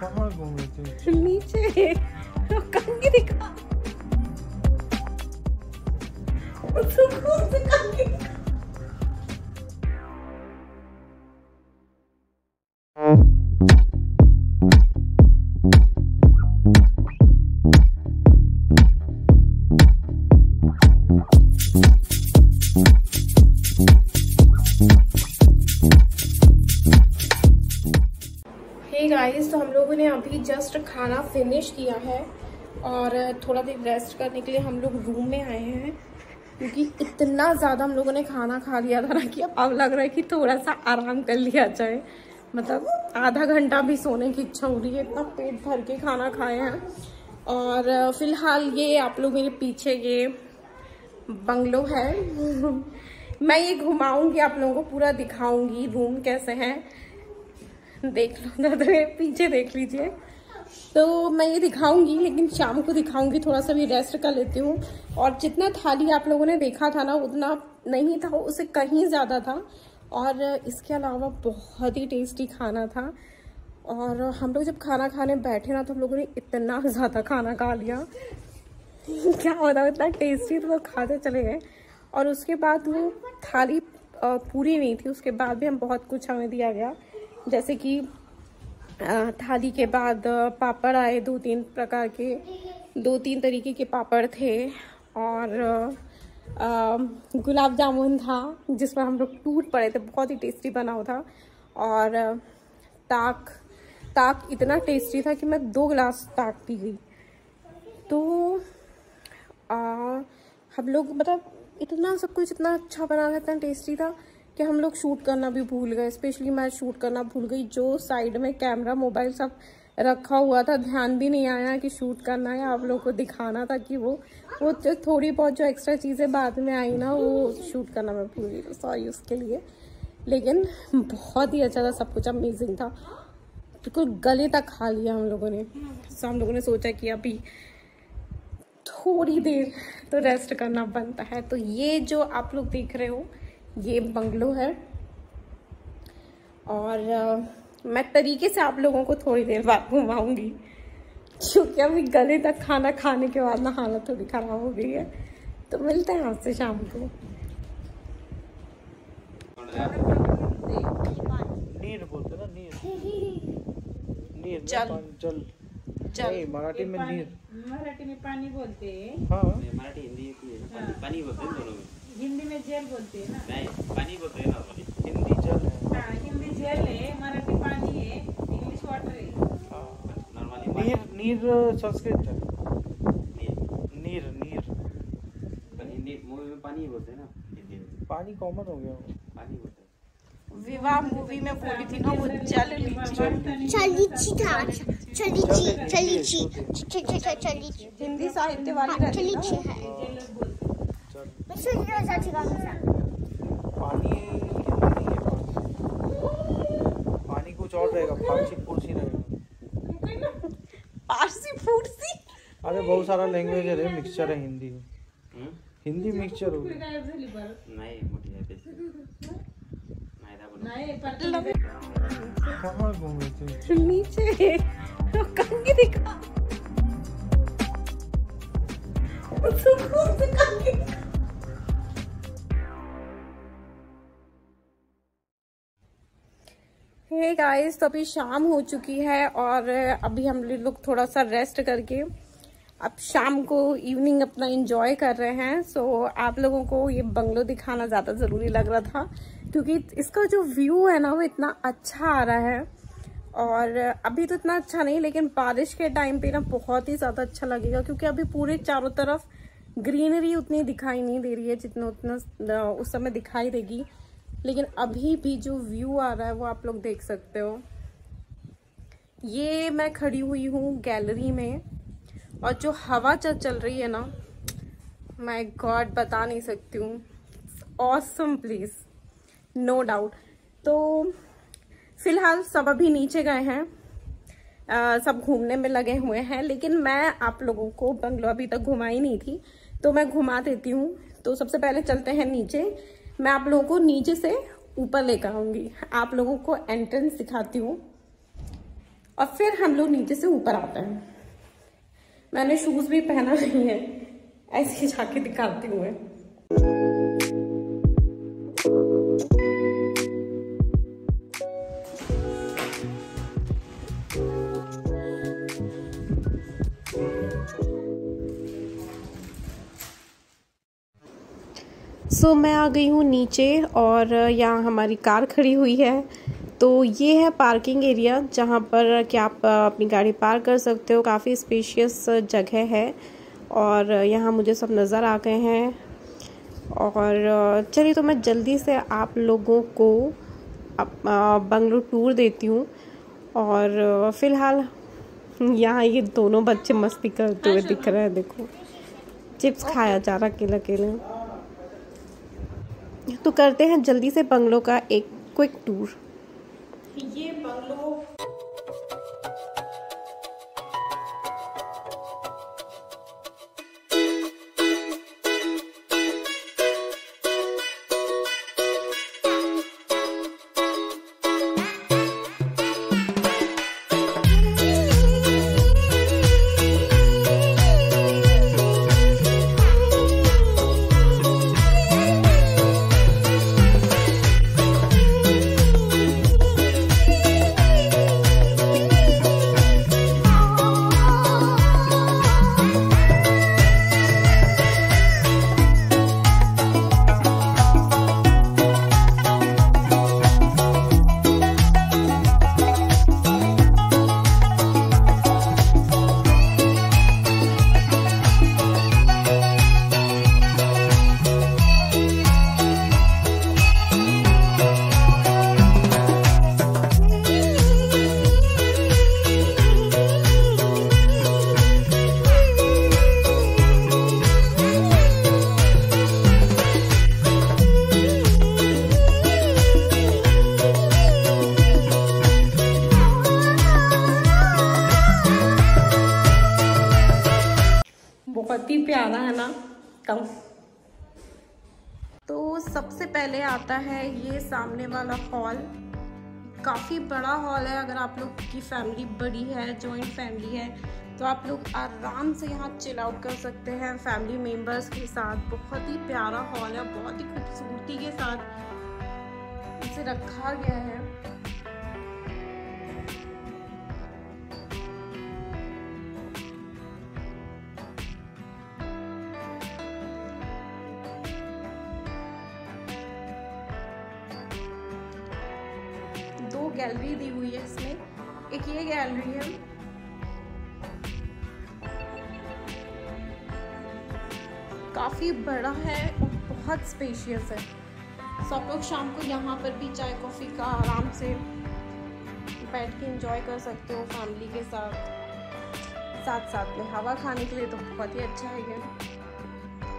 कहाँ घूम रहे थे? नीचे कंघी दिखा। गाइस, तो हम लोगों ने अभी जस्ट खाना फिनिश किया है और थोड़ा देर रेस्ट करने के लिए हम लोग रूम में आए हैं, क्योंकि इतना ज़्यादा हम लोगों ने खाना खा लिया था ना कि अब लग रहा है कि थोड़ा सा आराम कर लिया जाए। मतलब आधा घंटा भी सोने की इच्छा हो रही है, इतना पेट भर के खाना खाए हैं। और फिलहाल ये आप लोग मेरे पीछे ये बंगलो है मैं ये घुमाऊंगी, आप लोगों को पूरा दिखाऊंगी रूम कैसे है। देख लो तो पीछे देख लीजिए। तो मैं ये दिखाऊंगी, लेकिन शाम को दिखाऊंगी, थोड़ा सा भी रेस्ट कर लेती हूँ। और जितना थाली आप लोगों ने देखा था ना उतना नहीं था, उससे कहीं ज़्यादा था। और इसके अलावा बहुत ही टेस्टी खाना था। और हम लोग जब खाना खाने बैठे ना तो हम लोगों ने इतना ज़्यादा खाना खा लिया क्या बताओ, इतना टेस्टी, तो खाते चले गए। और उसके बाद वो थाली पूरी नहीं थी, उसके बाद भी हम बहुत कुछ हमें दिया गया। जैसे कि थाली के बाद पापड़ आए, दो तीन तरीके के पापड़ थे। और गुलाब जामुन था जिस पर हम लोग टूट पड़े थे, बहुत ही टेस्टी बना हुआ था। और ताक इतना टेस्टी था कि मैं 2 गिलास ताक पी गई। तो हम लोग मतलब इतना सब कुछ इतना अच्छा बना था, इतना टेस्टी था कि हम लोग शूट करना भी भूल गए। स्पेशली मैं शूट करना भूल गई। जो साइड में कैमरा मोबाइल सब रखा हुआ था, ध्यान भी नहीं आया कि शूट करना है, आप लोगों को दिखाना था कि वो थोड़ी बहुत जो एक्स्ट्रा चीज़ें बाद में आई ना, वो शूट करना मैं भूल गई। सॉरी उसके लिए। लेकिन बहुत ही अच्छा था, सब कुछ अमेजिंग था। बिल्कुल गले तक खा लिया हम लोगों ने। तो हम लोगों ने सोचा कि अभी थोड़ी देर तो रेस्ट करना बनता है। तो ये जो आप लोग देख रहे हो ये बंगलो है। और मैं तरीके से आप लोगों को थोड़ी देर बाद घुमाऊंगी, क्योंकि अभी गले तक खाना खाने के बाद ना हालत थोड़ी खराब हो गई है। तो मिलते हैं आपसे शाम को। नीर बोलते ना, नीर जल नहीं, मराठी में नीर, मराठी में पानी बोलते हैं। हाँ मराठी हिंदी पानी बोलते हैं दोनों में। हिंदी में जेल बोलते हैं ना। नहीं, पानी बोलते हैं नॉर्मली। हिंदी जल है। हाँ, हिंदी जेल है, मराठी पानी है, इंग्लिश वाटर है। नॉर्मली नीर संस्कृत है। नीर हिंदी मूवी में पानी बोलते हैं ना, हिंदी में पानी कॉमन हो गया। पानी बोलते हैं। विवाह मूवी में बोली थी ना वो जल लीची। हिंदी साहित्य वाली रहती है। पानी कुछ और रहेगा, फारसी फूरसी रहेगा। पारसी फूरसी, अरे बहुत सारा लैंग्वेज है, मिक्सचर है हिंदी मिक्सचर हो गया। नहीं मोटी है कहाँ घूम रहे थे? नीचे कंघी दिखा। हे गाइस, तो अभी शाम हो चुकी है और अभी हम लोग थोड़ा सा रेस्ट करके अब शाम को इवनिंग अपना एंजॉय कर रहे हैं। सो आप लोगों को ये बंगलो दिखाना ज़्यादा ज़रूरी लग रहा था, क्योंकि इसका जो व्यू है ना वो इतना अच्छा आ रहा है। और अभी तो इतना अच्छा नहीं, लेकिन बारिश के टाइम पे ना बहुत ही ज़्यादा अच्छा लगेगा, क्योंकि अभी पूरे चारों तरफ ग्रीनरी उतनी दिखाई नहीं दे रही है जितना उतना उस समय दिखाई देगी। लेकिन अभी भी जो व्यू आ रहा है वो आप लोग देख सकते हो। ये मैं खड़ी हुई हूँ गैलरी में, और जो हवा चल रही है ना, माय गॉड बता नहीं सकती हूँ। Awesome place, no doubt. तो फिलहाल सब अभी नीचे गए हैं, सब घूमने में लगे हुए हैं, लेकिन मैं आप लोगों को बंगलो अभी तक घुमाई नहीं थी, तो मैं घुमा देती हूँ। तो सबसे पहले चलते हैं नीचे। मैं आप लोगों को नीचे से ऊपर लेकर आऊंगी, आप लोगों को एंट्रेंस दिखाती हूँ। और फिर हम लोग नीचे से ऊपर आते हैं। मैंने शूज भी पहना नहीं है, ऐसे ही जाके दिखाती हूँ मैं। मैं आ गई हूँ नीचे और यहाँ हमारी कार खड़ी हुई है। तो ये है पार्किंग एरिया जहाँ पर कि आप अपनी गाड़ी पार्क कर सकते हो। काफ़ी स्पेशियस जगह है और यहाँ मुझे सब नज़र आ गए हैं। और चलिए तो मैं जल्दी से आप लोगों को बंगलो टूर देती हूँ। और फ़िलहाल यहाँ ये दोनों बच्चे मस्ती करते हुए दिख रहे हैं। देखो चिप्स खाया जा रहा अकेले अकेले। तो करते हैं जल्दी से बंगलो का एक क्विक टूर। ये बंगलो बहुत ही प्यारा है ना। कम तो सबसे पहले आता है ये सामने वाला हॉल। काफ़ी बड़ा हॉल है। अगर आप लोग की फैमिली बड़ी है, जॉइंट फैमिली है, तो आप लोग आराम से यहाँ चिल आउट कर सकते हैं फैमिली मेम्बर्स के साथ। बहुत ही प्यारा हॉल है, बहुत ही खूबसूरती के साथ इसे रखा गया है। दो गैलरी दी हुई है इसमें। एक ये गैलरी है, काफी बड़ा है और बहुत स्पेशियस है। सो आप लोग शाम को यहाँ पर भी चाय कॉफी का आराम से बैठ के एंजॉय कर सकते हो फैमिली के साथ। साथ में हवा खाने के लिए तो बहुत ही अच्छा है ये।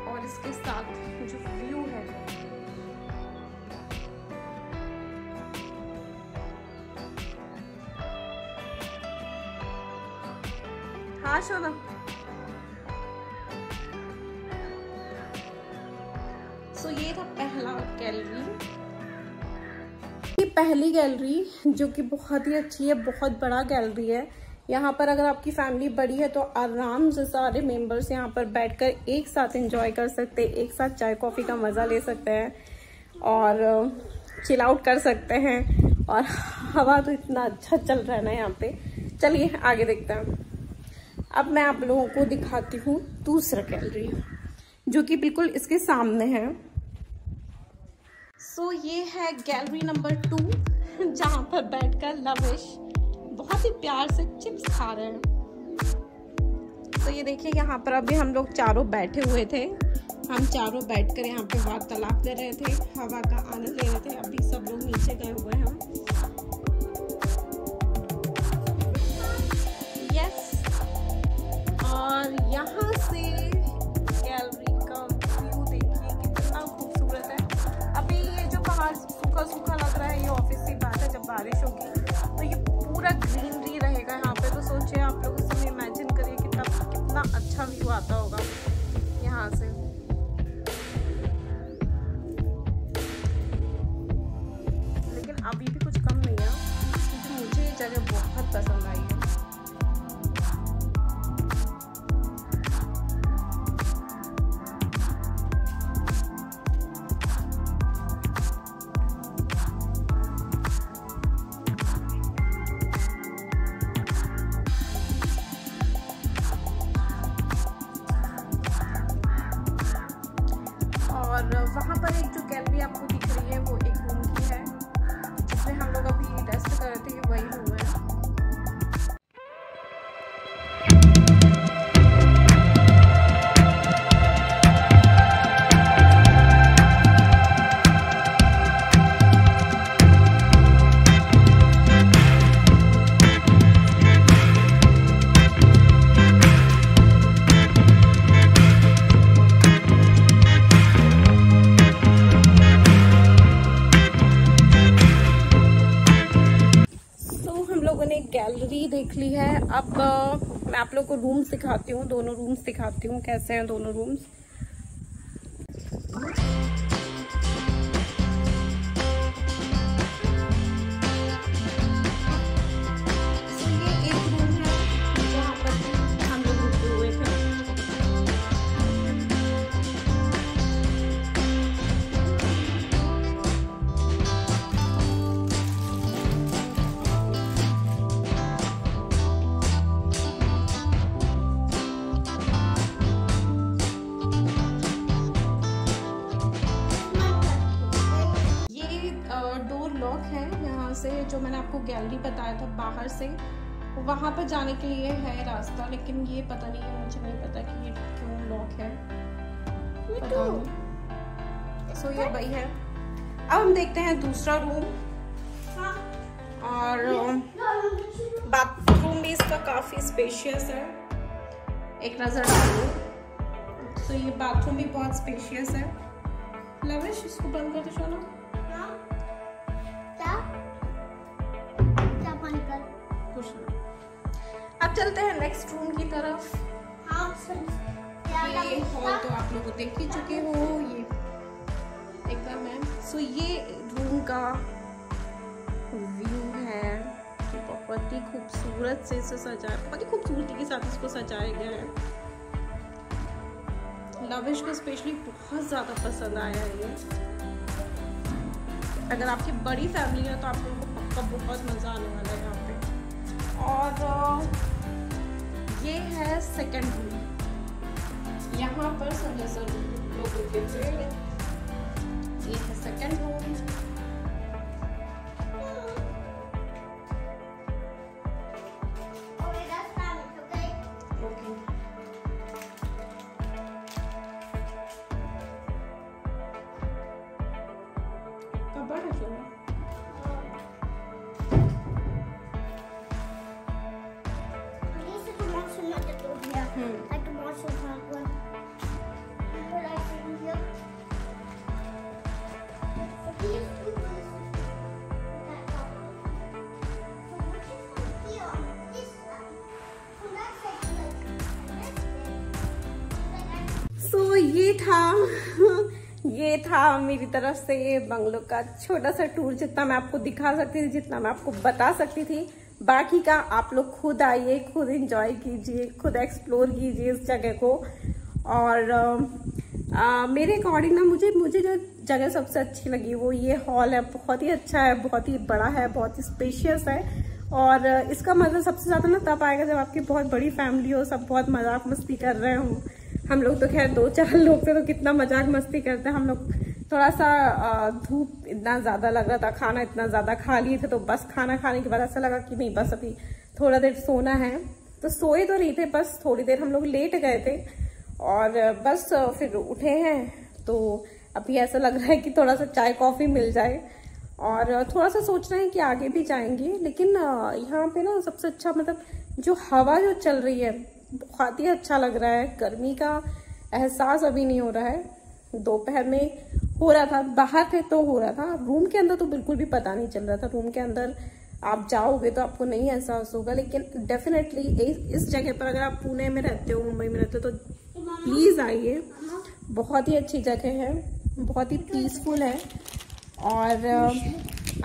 और इसके साथ जो व्यू है, हाँ शोना, सो ये था पहला गैलरी। ये पहली गैलरी जो कि बहुत ही अच्छी है, बहुत बड़ा गैलरी है। यहाँ पर अगर आपकी फैमिली बड़ी है तो आराम से सारे मेंबर्स यहाँ पर बैठकर एक साथ एंजॉय कर सकते हैं, एक साथ चाय कॉफ़ी का मज़ा ले सकते हैं और चिल आउट कर सकते हैं। और हवा तो इतना अच्छा चल रहा है ना यहाँ पे। चलिए आगे देखते हैं। अब मैं आप लोगों को दिखाती हूँ दूसरा गैलरी जो कि बिल्कुल इसके सामने है। सो ये है गैलरी नंबर 2 जहाँ पर बैठकर लविश बहुत ही प्यार से चिप्स खा रहे हैं। तो ये देखिए यहाँ पर अभी हम लोग चारों बैठे हुए थे। हम चारों बैठकर यहाँ पे वार्तालाप कर रहे थे, हवा का आनंद ले रहे थे। अभी सब लोग नीचे गए हुए हैं। यस, और यहाँ से गैलरी का व्यू देखिए कितना खूबसूरत है। अभी ये जो पहाड़ सूखा सूखा लग रहा है, ये ऑब्वियस सी बात है, जब बारिश होगी तो ये पूरा ग्रीनरी रहेगा यहाँ पे। तो सोचिए आप लोग उस समय इमेजिन करिए कितना अच्छा व्यू आता होगा यहाँ से। लेकिन अभी भी कुछ कम नहीं है क्योंकि मुझे ये जगह बहुत पसंद आई है। गैलरी देख ली है। अब मैं आप लोग को रूम्स दिखाती हूँ, दोनों रूम्स दिखाती हूँ कैसे हैं दोनों रूम्स। से जो मैंने आपको गैलरी बताया था बाहर से, वहाँ पर जाने के लिए है रास्ता, लेकिन ये पता नहीं है, मुझे नहीं पता कि ये क्यों लॉक है, पता नहीं। सो ये वही है। अब हम देखते हैं दूसरा रूम, और बाथरूम भी इसका काफी स्पेशियस है, एक नजर डालो। सो ये बाथरूम भी बहुत स्पेशियस है। लविश, इसको बंद कर दो सोना। अब चलते हैं नेक्स्ट रूम की तरफ। ये हॉल तो आप लोग देख ही चुके हो, ये एकदम है। सो ये रूम का व्यू है, बहुत ही खूबसूरत से इसे सजाया, बहुत ही खूबसूरती के साथ इसको सजाया गया है। लविश को स्पेशली बहुत ज़्यादा पसंद आया है ये। अगर आपकी बड़ी फैमिली है तो आप लोगों को पक्का बहुत मज़ा आने वाला है यहाँ पे। और ये है सेकंड रूम, यहाँ पर संजय सर लोग रुके थे। ये है सेकंड रूम। ये था मेरी तरफ से बंगलो का छोटा सा टूर, जितना मैं आपको दिखा सकती थी, जितना मैं आपको बता सकती थी। बाकी का आप लोग खुद आइए, खुद एंजॉय कीजिए, खुद एक्सप्लोर कीजिए इस जगह को। और मेरे अकॉर्डिंग ना मुझे जो जगह सबसे अच्छी लगी वो ये हॉल है। बहुत ही अच्छा है, बहुत ही बड़ा है, बहुत ही स्पेशियस है। और इसका मजा सबसे ज्यादा ना तब आएगा जब आपकी बहुत बड़ी फैमिली हो, सब बहुत मजाक मस्ती कर रहे हो। हम लोग तो खैर 2-4 लोग थे तो कितना मजाक मस्ती करते हैं हम लोग। थोड़ा सा धूप इतना ज़्यादा लग रहा था, खाना इतना ज़्यादा खा लिए थे, तो बस खाना खाने के बाद ऐसा लगा कि नहीं बस अभी थोड़ा देर सोना है। तो सोए तो नहीं थे, बस थोड़ी देर हम लोग लेट गए थे और बस फिर उठे हैं। तो अभी ऐसा लग रहा है कि थोड़ा सा चाय कॉफ़ी मिल जाए, और थोड़ा सा सोच रहे हैं कि आगे भी जाएंगे। लेकिन यहाँ पे ना सबसे अच्छा मतलब जो हवा जो चल रही है बहुत ही अच्छा लग रहा है। गर्मी का एहसास अभी नहीं हो रहा है, दोपहर में हो रहा था, बाहर थे तो हो रहा था, रूम के अंदर तो बिल्कुल भी पता नहीं चल रहा था। रूम के अंदर आप जाओगे तो आपको नहीं एहसास होगा, लेकिन डेफिनेटली इस जगह पर अगर आप पुणे में रहते हो, मुंबई में रहते हो तो प्लीज आइए। बहुत ही अच्छी जगह है, बहुत ही पीसफुल है, और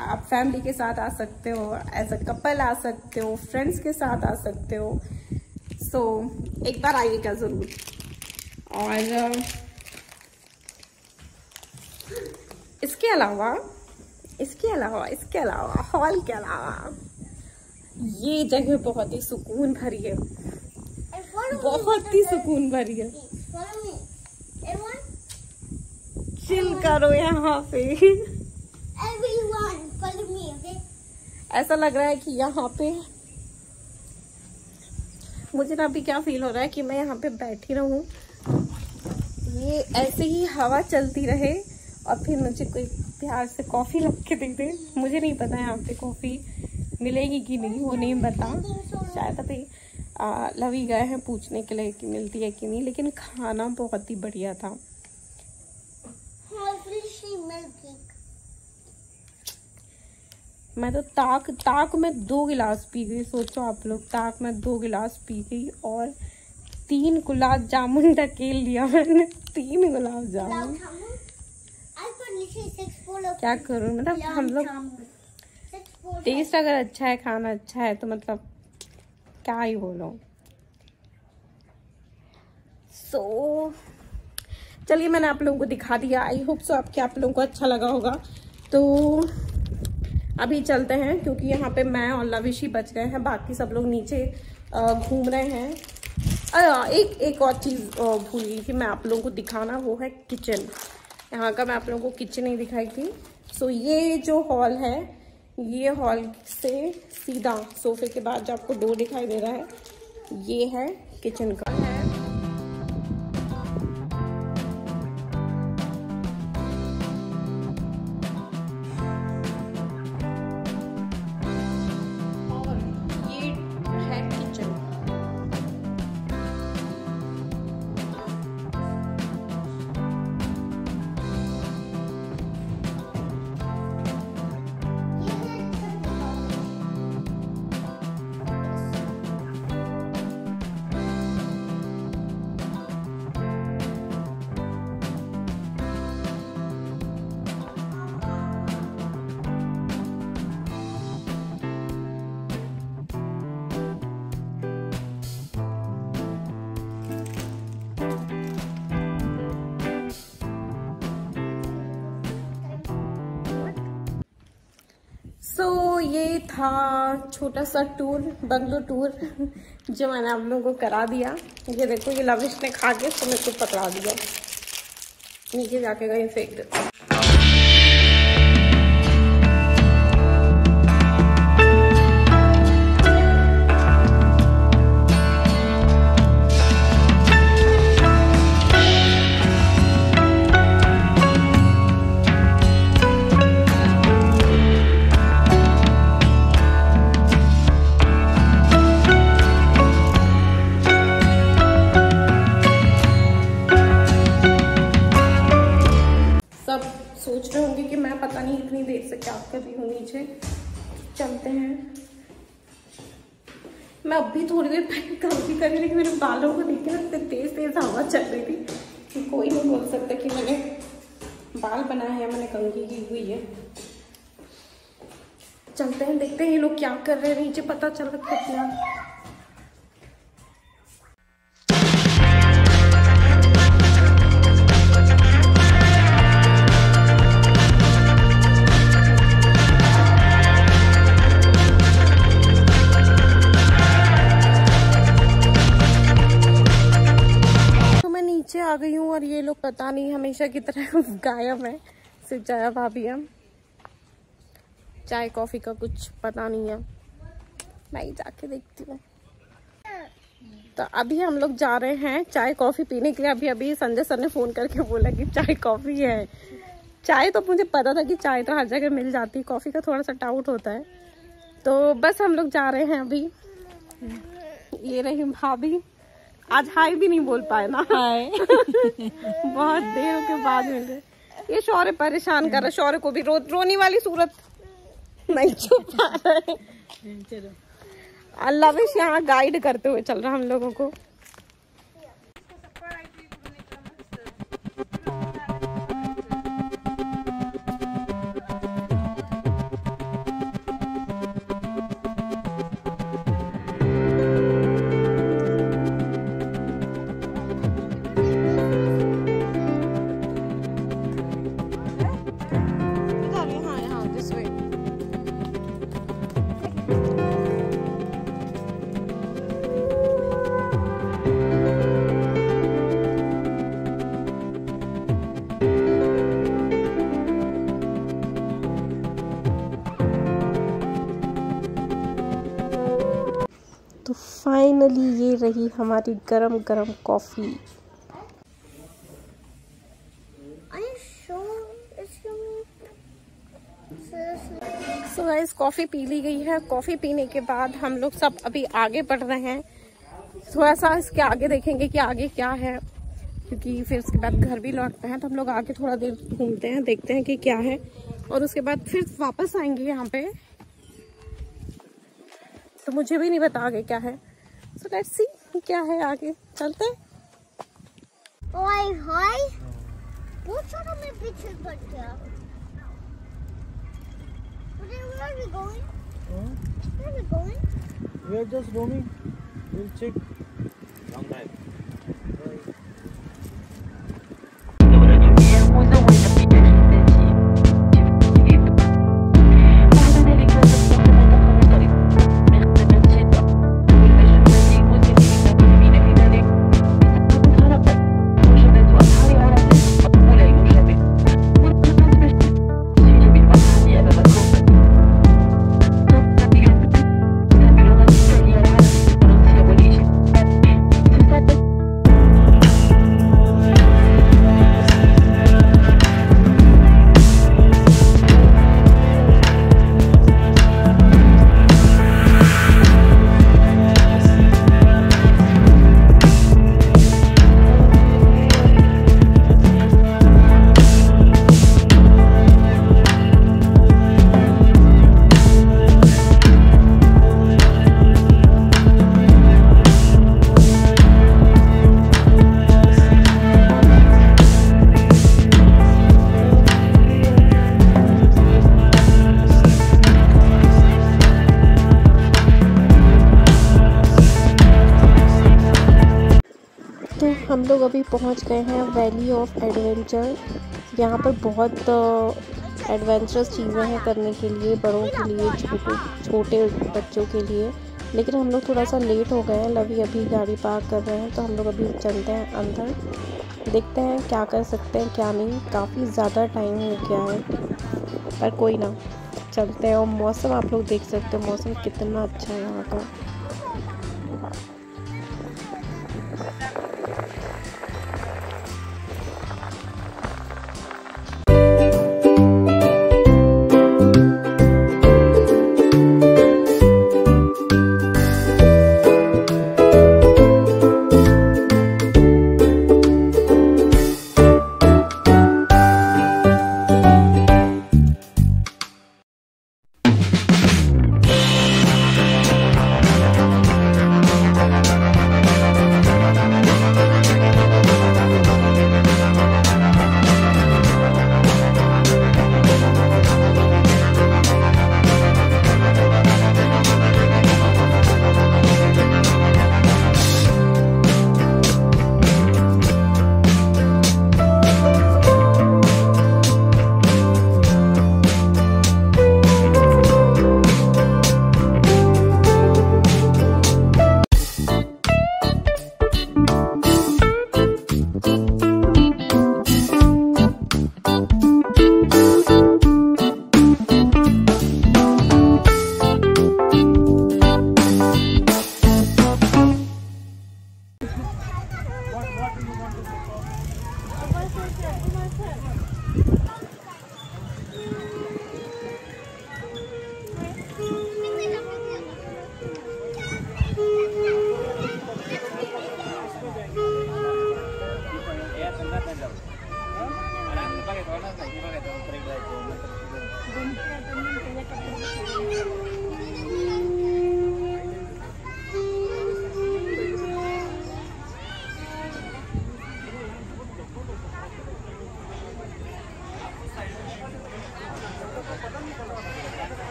आप फैमिली के साथ आ सकते हो, एज अ कपल आ सकते हो, फ्रेंड्स के साथ आ सकते हो। सो एक बार आइएगा जरूर। और इसके अलावा हॉल के अलावा ये जगह बहुत ही सुकून भरी है, बहुत ही सुकून भरी है। चिल करो यहाँ पे। ऐसा लग रहा है कि यहाँ पे मुझे ना अभी क्या फील हो रहा है कि मैं यहाँ पे बैठी रहूं, ये ऐसे ही हवा चलती रहे और फिर मुझे कोई प्यार से कॉफ़ी रख के दे दे। मुझे नहीं पता यहाँ पे कॉफ़ी मिलेगी कि नहीं, वो नहीं पता। शायद अभी लवी गए हैं पूछने के लिए कि मिलती है कि नहीं, लेकिन खाना बहुत ही बढ़िया था। मैं तो ताक में 2 गिलास पी गई। सोचो आप लोग, ताक में 2 गिलास पी गई और 3 गुलाब जामुन ढकेल लिया मैंने। 3 गुलाब जामुन क्या करूँ, मतलब हम लोग टेस्ट अगर अच्छा है, खाना अच्छा है तो मतलब क्या ही बोलो। चलिए मैंने आप लोगों को दिखा दिया। आई होप सो आप लोगों को अच्छा लगा होगा। तो अभी चलते हैं क्योंकि यहाँ पे मैं और लविश ही बच गए हैं, बाकी सब लोग नीचे घूम रहे हैं। एक और चीज़ भूल गई थी मैं आप लोगों को दिखाना, वो है किचन। यहाँ का मैं आप लोगों को किचन नहीं दिखाई थी। सो ये जो हॉल है, ये हॉल से सीधा सोफे के बाद जो आपको डोर दिखाई दे रहा है, ये है किचन का। ये था छोटा सा टूर, बंगलो टूर जो मैंने आप लोगों को करा दिया। ये देखो, ये लविश ने खा के तो मेरे को पकड़ा दिया, नीचे जाके कहीं फेंक देता। सोच रहे होंगे कि मैं पता नहीं इतनी देर से क्या कर रही हूँ नीचे। चलते हैं। मैं अभी थोड़ी देर पहले कंघी कर रही थी, मेरे बालों को देख के ना तेज तेज हवा चल रही थी कि कोई नहीं बोल सकता कि मैंने बाल बनाए हैं, मैंने कंघी की हुई है। चलते हैं, देखते हैं ये लोग क्या कर रहे हैं नीचे, पता चल रहा कितना। आ गई हूँ और ये लोग पता नहीं हमेशा की तरह गायब है। सिर्फ जया भाभी है, चाय कॉफी का कुछ पता नहीं है। मैं ही जाके देखती हूँ। तो अभी हम लोग जा रहे हैं चाय कॉफी पीने के लिए। अभी संजय सर ने फोन करके बोला कि चाय कॉफी है। चाय तो मुझे पता था कि चाय तो हर जगह मिल जाती है, कॉफी का थोड़ा सा डाउट होता है। तो बस हम लोग जा रहे हैं अभी। ये रही भाभी, आज हाय भी नहीं बोल पाए ना। हाय बहुत देर के बाद मिले। ये शौर्य परेशान कर रहा, शौर्य को भी रोने वाली सूरत नहीं छुप पा रहे। अल्लाह विश यहाँ गाइड करते हुए चल रहा हम लोगों को। तो फाइनली ये रही हमारी गरम गरम कॉफ़ी। सो गाइस, कॉफ़ी पी ली गई है। कॉफ़ी पीने के बाद हम लोग सब अभी आगे बढ़ रहे हैं। थोड़ा सा इसके आगे देखेंगे कि आगे क्या है, क्योंकि फिर उसके बाद घर भी लौटते हैं। तो हम लोग आगे थोड़ा देर घूमते हैं, देखते हैं कि क्या है, और उसके बाद फिर वापस आएंगे यहाँ पे तो मुझे भी नहीं पता आगे क्या है। सो लेट्स सी क्या है आगे, चलते हैं। ओए हाय, वो छोटा मैं पीछे पड़ गया। Where are we going? Where are we going? We are just roaming. We'll check. Long drive. हम लोग अभी पहुंच गए हैं वैली ऑफ एडवेंचर। यहाँ पर बहुत एडवेंचरस चीज़ें हैं करने के लिए, बड़ों के लिए, छोटे बच्चों के लिए। लेकिन हम लोग थोड़ा सा लेट हो गए हैं। लवी अभी गाड़ी पार्क कर रहे हैं, तो हम लोग अभी चलते हैं अंदर, देखते हैं क्या कर सकते हैं क्या नहीं। काफ़ी ज़्यादा टाइम हो गया है, पर कोई ना, चलते हैं। और मौसम आप लोग देख सकते हो, मौसम कितना अच्छा है यहाँ का।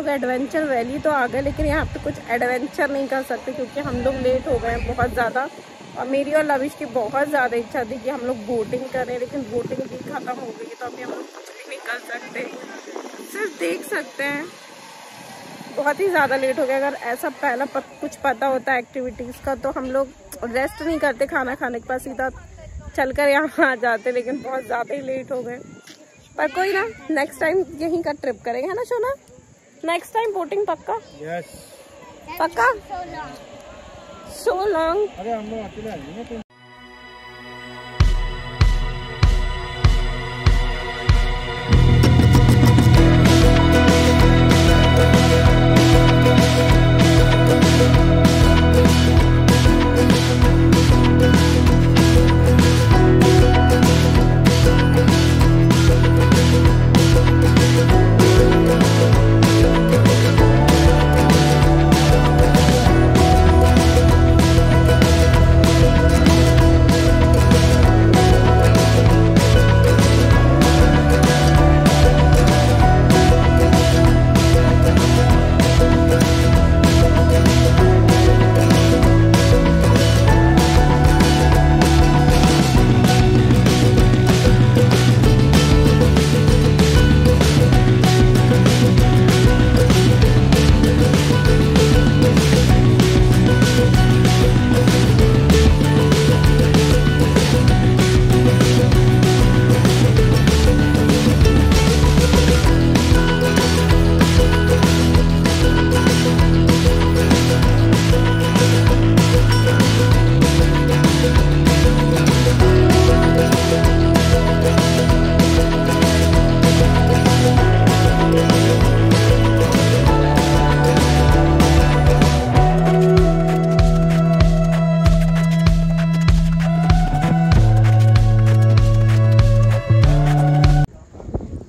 एडवेंचर वैली तो आ गए, लेकिन यहाँ पे कुछ एडवेंचर नहीं कर सकते क्योंकि हम लोग लेट हो गए हैं बहुत ज़्यादा। और मेरी और लविश की बहुत ज़्यादा इच्छा थी कि हम लोग बोटिंग करें, लेकिन बोटिंग भी ख़त्म हो गई, तो अभी हम लोग कुछ भी नहीं कर सकते, सिर्फ देख सकते हैं। बहुत ही ज़्यादा लेट हो गया। अगर ऐसा पहला कुछ पता होता है एक्टिविटीज़ का तो हम लोग रेस्ट नहीं करते, खाना खाने के बाद सीधा चलकर यहाँ आ जाते, लेकिन बहुत ज़्यादा ही लेट हो गए। पर कोई ना, नेक्स्ट टाइम यहीं का ट्रिप करेंगे, है ना सोना? नेक्स्ट टाइम बोटिंग पक्का? यस पक्का? So long. अरे हम लोग अकेले आएंगे ना।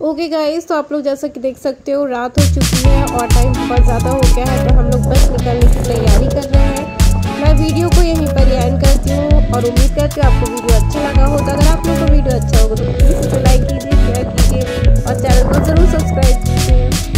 ओके गाइस, तो आप लोग जैसा कि देख सकते हो रात हो चुकी है और टाइम बहुत ज़्यादा हो गया है, तो हम लोग बस निकलने की तैयारी कर रहे हैं। मैं वीडियो को यहीं पर एंड करती हूँ और उम्मीद करती हूँ आपको वीडियो अच्छा लगा होगा। अगर आप लोगों को वीडियो अच्छा होगा तो प्लीज़ इसे लाइक कीजिए, शेयर कीजिए और चैनल को ज़रूर सब्सक्राइब कीजिए।